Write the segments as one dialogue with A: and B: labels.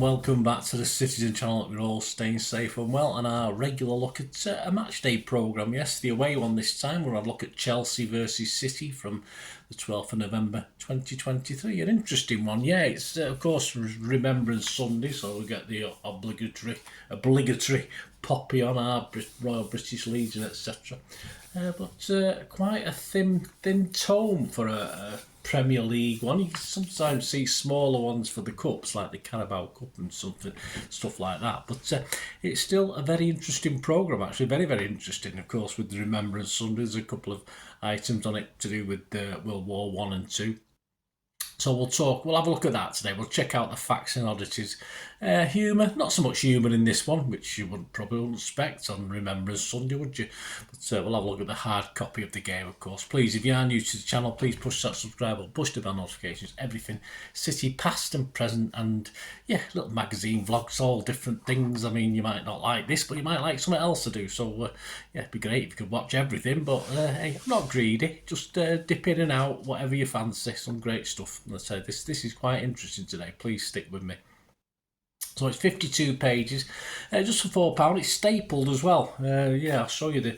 A: welcome back to the Citizen channel. We're all staying safe and well, and our regular look at a match day programme. Yes, the away one this time. We're going to look at Chelsea versus City from the 12th of November 2023. An interesting one, yeah. It's of course Remembrance Sunday, so we get the obligatory poppy on our Royal British Legion, etc. But quite a thin tome for a Premier League one. You can sometimes see smaller ones for the cups, like the Carabao Cup and stuff like that. But it's still a very interesting programme, actually. Very, very interesting. Of course, with the Remembrance Sunday, there's a couple of items on it to do with World War One and Two. So we'll have a look at that today. We'll check out the facts and oddities. Humour, not so much humour in this one, which you probably wouldn't expect on Remembrance Sunday, would you? But we'll have a look at the hard copy of the game, of course. Please, if you are new to the channel, please push that subscribe button, push the bell notifications, everything City past and present, and yeah, little magazine vlogs, all different things. I mean, you might not like this, but you might like something else to do. So yeah, it'd be great if you could watch everything, but hey, I'm not greedy. Just dip in and out, whatever you fancy. Some great stuff. Let's say this is quite interesting today. Please stick with me. So it's 52 pages, just for £4. It's stapled as well. Yeah, I'll show you.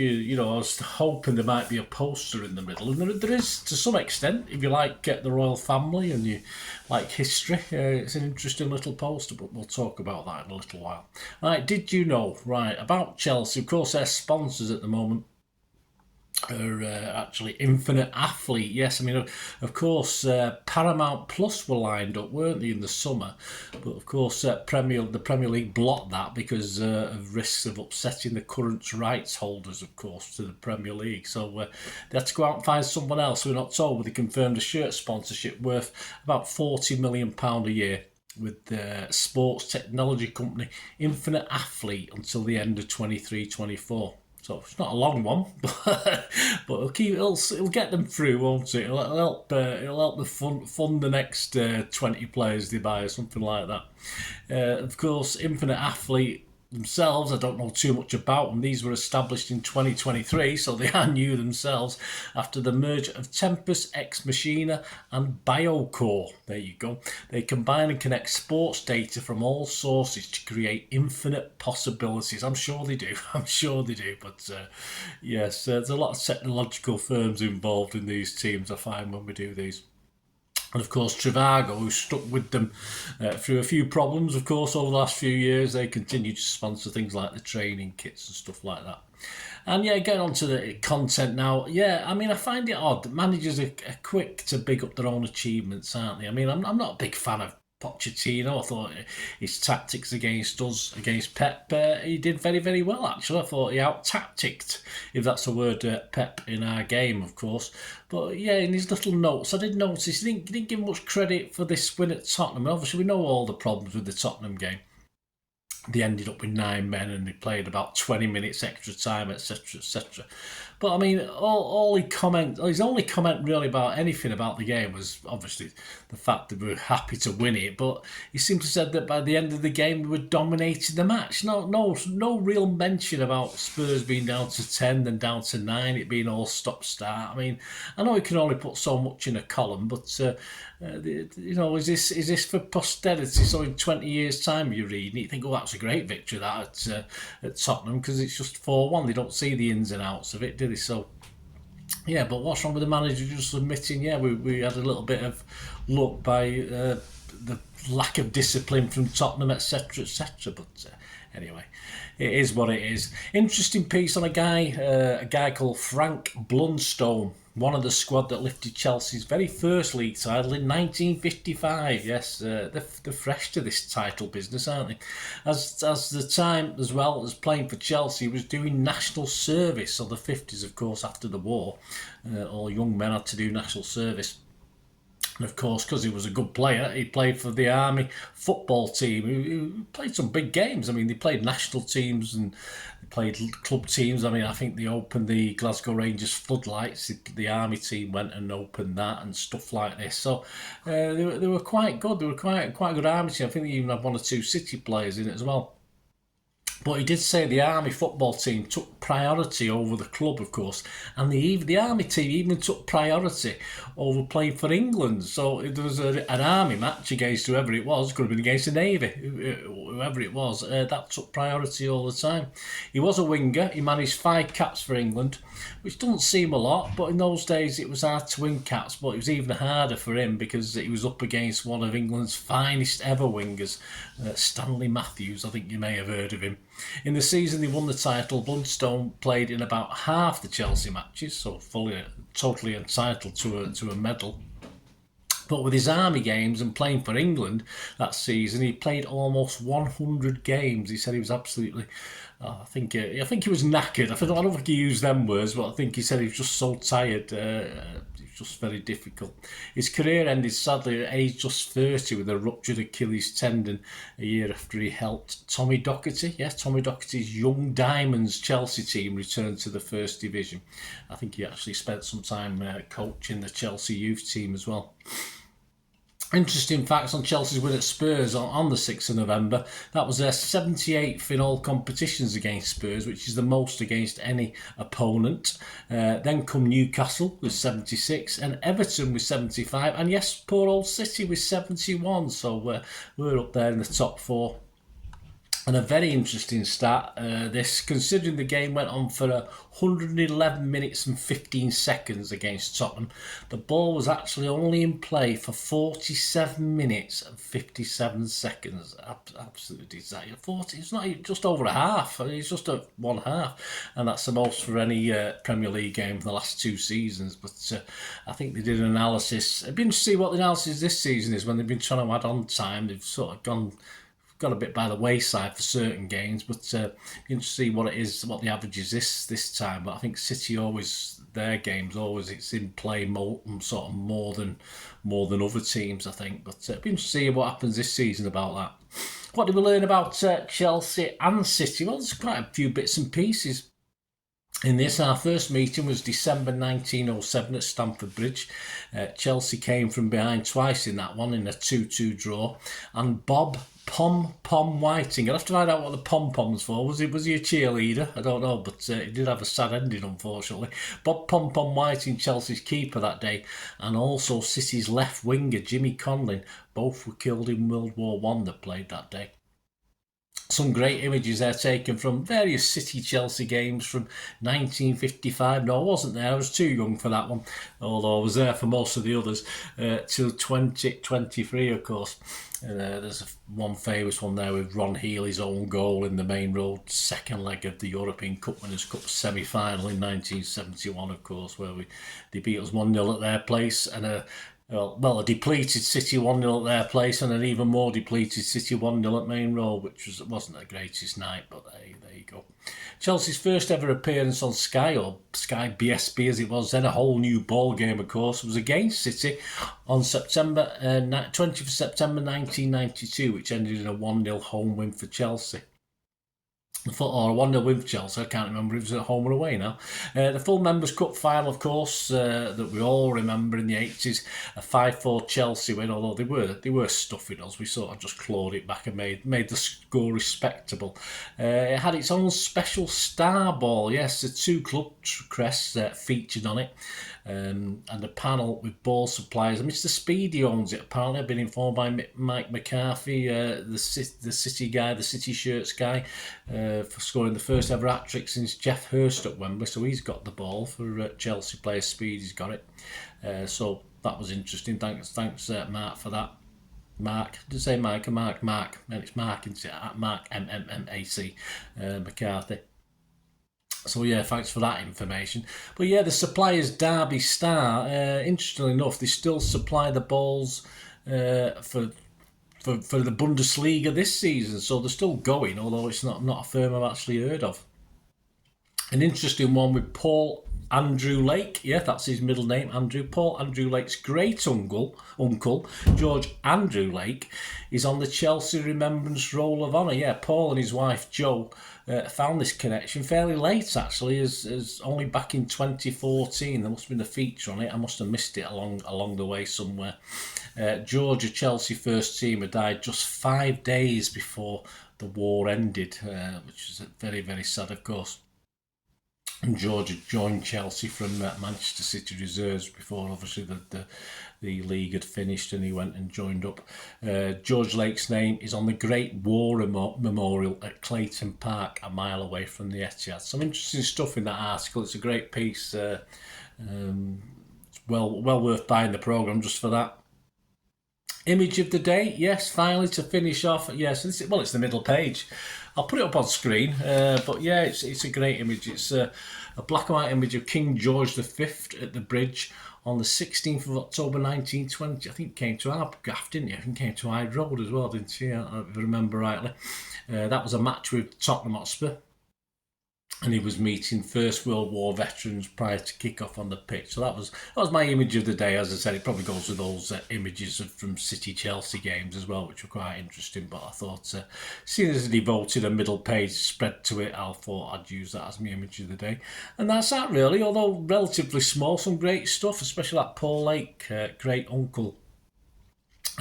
A: You know, I was hoping there might be a poster in the middle, and there is to some extent. If you like the royal family and you like history, it's an interesting little poster. But we'll talk about that in a little while. Right? Did you know? Right, about Chelsea? Of course, their sponsors at the moment are actually Infinite Athlete. Yes, I mean, of course, Paramount Plus were lined up, weren't they, in the summer? But of course, the Premier League blocked that because of risks of upsetting the current rights holders, of course, to the Premier League. So they had to go out and find someone else. So in October, they confirmed a shirt sponsorship worth about £40 million a year with the sports technology company Infinite Athlete until the end of 23-24. So it's not a long one, but it'll get them through, won't it? It'll help them fund the next 20 players they buy or something like that. Of course, Infinite Athlete themselves, I don't know too much about them. These were established in 2023, so they are new themselves after the merger of Tempus, Ex Machina and Biocore. There you go. They combine and connect sports data from all sources to create infinite possibilities. I'm sure they do. But yes, there's a lot of technological firms involved in these teams, I find, when we do these. And of course, Trivago, who stuck with them through a few problems, of course, over the last few years, they continue to sponsor things like the training kits and stuff like that. And yeah, getting on to the content now. Yeah, I mean, I find it odd that managers are quick to big up their own achievements, aren't they? I mean, I'm not a big fan of Pochettino. I thought his tactics against Pep, he did very, very well, actually. I thought he out-tacticked, if that's a word, Pep in our game, of course. But yeah, in his little notes, I did notice he didn't give much credit for this win at Tottenham. And obviously, we know all the problems with the Tottenham game. They ended up with 9 men and they played about 20 minutes extra time, etc., etc. But I mean, his only comment really about anything about the game was obviously the fact that we were happy to win it. But he seemed to have said that by the end of the game we were dominating the match. No real mention about Spurs being down to 10, then down to 9, it being all stop-start. I mean, I know he can only put so much in a column, but you know, is this for posterity? So in 20 years' time, you read and you think, oh, that's a great victory that at Tottenham, because it's just 4-1. They don't see the ins and outs of it, do they? So yeah, but what's wrong with the manager just admitting, yeah, we had a little bit of luck by the lack of discipline from Tottenham, etc., etc. But anyway, it is what it is. Interesting piece on a guy called Frank Blunstone, one of the squad that lifted Chelsea's very first league title in 1955. Yes, they're fresh to this title business, aren't they? As the time, as well as playing for Chelsea, was doing national service. So the 50s, of course, after the war, all young men had to do national service. And of course, because he was a good player, he played for the Army football team, who played some big games. I mean, they played national teams and they played club teams. I mean, I think they opened the Glasgow Rangers floodlights. The Army team went and opened that and stuff like this. So they were quite good. They were quite a good Army team. I think they even had 1 or 2 City players in it as well. But he did say the Army football team took priority over the club, of course, and the Army team even took priority over playing for England. So there was an Army match against whoever it was, could have been against the Navy, whoever it was, that took priority all the time. He was a winger, he managed 5 caps for England, which doesn't seem a lot, but in those days it was hard to win caps, but it was even harder for him because he was up against one of England's finest ever wingers, Stanley Matthews. I think you may have heard of him. In the season they won the title, Blundstone played in about half the Chelsea matches, so totally entitled to a medal. But with his Army games and playing for England that season, he played almost 100 games. He said he was absolutely, I think he was knackered. I don't think he used them words, but I think he said he was just so tired. Just very difficult. His career ended sadly at age just 30 with a ruptured Achilles tendon a year after he helped Tommy Docherty. Yes, Tommy Docherty's Young Diamonds Chelsea team return to the First Division. I think he actually spent some time coaching the Chelsea youth team as well. Interesting facts on Chelsea's win at Spurs on the 6th of November. That was their 78th in all competitions against Spurs, which is the most against any opponent. Then come Newcastle with 76 and Everton with 75. And yes, poor old City with 71. So we're up there in the top 4. And a very interesting stat, this, considering the game went on for 111 minutes and 15 seconds against Tottenham, the ball was actually only in play for 47 minutes and 57 seconds. Absolutely disaster. 40, it's not just over a half, it's just a 1 half, and that's the most for any Premier League game for the last 2 seasons. But I think they did an analysis. It'd be interesting to see what the analysis this season is when they've been trying to add on time. They've sort of got a bit by the wayside for certain games, but you can see what it is, what the average is this time. But I think City always, their games always, it's in play more than other teams, I think. But it'll be interesting to see what happens this season about that. What did we learn about Chelsea and City? Well, there's quite a few bits and pieces in this. Our first meeting was December 1907 at Stamford Bridge. Chelsea came from behind twice in that one in a 2-2 draw, and Bob Pom Whiting. I'll have to find out what the pom-pom's for. Was he a cheerleader? I don't know, but he did have a sad ending, unfortunately. Bob Pom Whiting, Chelsea's keeper that day, and also City's left winger, Jimmy Conlin. Both were killed in World War I that played that day. Some great images there taken from various City-Chelsea games from 1955. No, I wasn't there. I was too young for that one, although I was there for most of the others, till 2023, of course. There's one famous one there with Ron Healy's own goal in the main road, second leg of the European Cup Winners' Cup semi-final in 1971, of course, where they beat us 1-0 at their place, and a depleted City 1-0 at their place, and an even more depleted City 1-0 at Main Road, which wasn't the greatest night, but there you go. Chelsea's first ever appearance on Sky, or Sky BSB as it was then, a whole new ball game, of course, was against City on 20th of September 1992, which ended in a 1-0 home win for Chelsea. Or a 1-0 win for Chelsea, I can't remember if it was at home or away now. The full Members' Cup final, of course, that we all remember in the 80s, a 5-4 Chelsea win, although they were stuffing us. We sort of just clawed it back and made the score respectable. It had its own special star ball, yes, the 2 club crests featured on it. And a panel with ball suppliers. And Mr. Speedy owns it, apparently. I've been informed by Mike McCarthy, the City guy, the City shirts guy, for scoring the first ever hat-trick since Jeff Hurst at Wembley. So he's got the ball for Chelsea player. Speedy's got it. So that was interesting. Thanks, Marc, for that. Marc, did I say Mike or Marc? Marc. And it's Marc, isn't it? Marc, M-M-M-A-C, McCarthy. So yeah, thanks for that information. But yeah, the suppliers Derby Star, interestingly enough, they still supply the balls for the Bundesliga this season, so they're still going, although it's not a firm I've actually heard of. An interesting one with Paul Andrew Lake, yeah, that's his middle name, Andrew. Paul Andrew Lake's great uncle, George Andrew Lake, is on the Chelsea Remembrance Roll of Honour. Yeah, Paul and his wife Jo found this connection fairly late, actually, as only back in 2014. There must have been a feature on it. I must have missed it along the way somewhere. George, a Chelsea first teamer, died just 5 days before the war ended, which was very, very sad, of course. And George had joined Chelsea from Manchester City reserves before, obviously, the league had finished, and he went and joined up. George Lake's name is on the Great War Memorial at Creighton Park, a mile away from the Etihad. Some interesting stuff in that article. It's a great piece. It's well worth buying the programme just for that. Image of the day, yes, finally to finish off. Yes, it's the middle page. I'll put it up on screen, but yeah, it's a great image. It's a black and white image of King George V at the bridge on the 16th of October 1920. I think it came to our gaff, didn't it? I think it came to Hyde Road as well, didn't it? If I remember rightly. That was a match with Tottenham Hotspur, and he was meeting First World War veterans prior to kick-off on the pitch. So that was my image of the day. As I said, it probably goes with those images from City-Chelsea games as well, which were quite interesting. But I thought, seeing as he devoted a middle page spread to it, I thought I'd use that as my image of the day. And that's that, really. Although relatively small, some great stuff, especially that Paul Lake, great uncle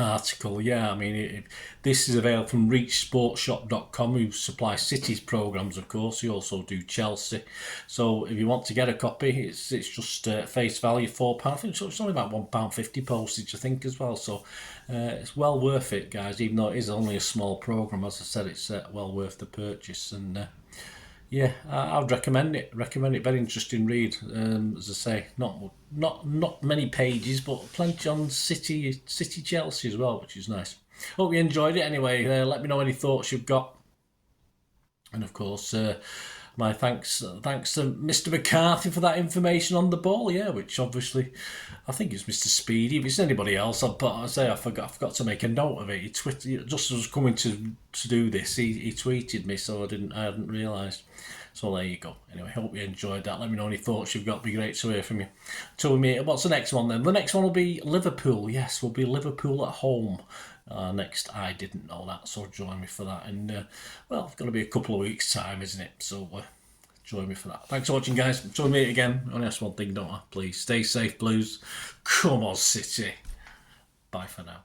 A: article. Yeah, I mean, this is available from reachsportshop.com, who supply City's programmes, of course. They also do Chelsea. So if you want to get a copy, it's just face value £4. I think it's only about £1.50 postage, I think, as well. So it's well worth it, guys, even though it is only a small programme. As I said, it's well worth the purchase. And yeah, I would recommend it. Very interesting read. As I say, not many pages, but plenty on City Chelsea as well, which is nice. Hope you enjoyed it. Anyway, let me know any thoughts you've got, and of course, my thanks to Mr. McCarthy for that information on the ball. Yeah, which obviously, I think it's Mr. Speedy. If it's anybody else, I forgot to make a note of it. He tweeted just as I was coming to do this. He tweeted me, so I hadn't realised. So there you go. Anyway, hope you enjoyed that. Let me know any thoughts you've got. It'd be great to hear from you. Tell me, what's the next one then? The next one will be Liverpool. Yes, will be Liverpool at home. Next, I didn't know that, so join me for that. And well, it's going to be a couple of weeks' time, isn't it? So join me for that. Thanks for watching, guys. Until we meet again, I only ask one thing, don't I? Please stay safe, Blues. Come on, City. Bye for now.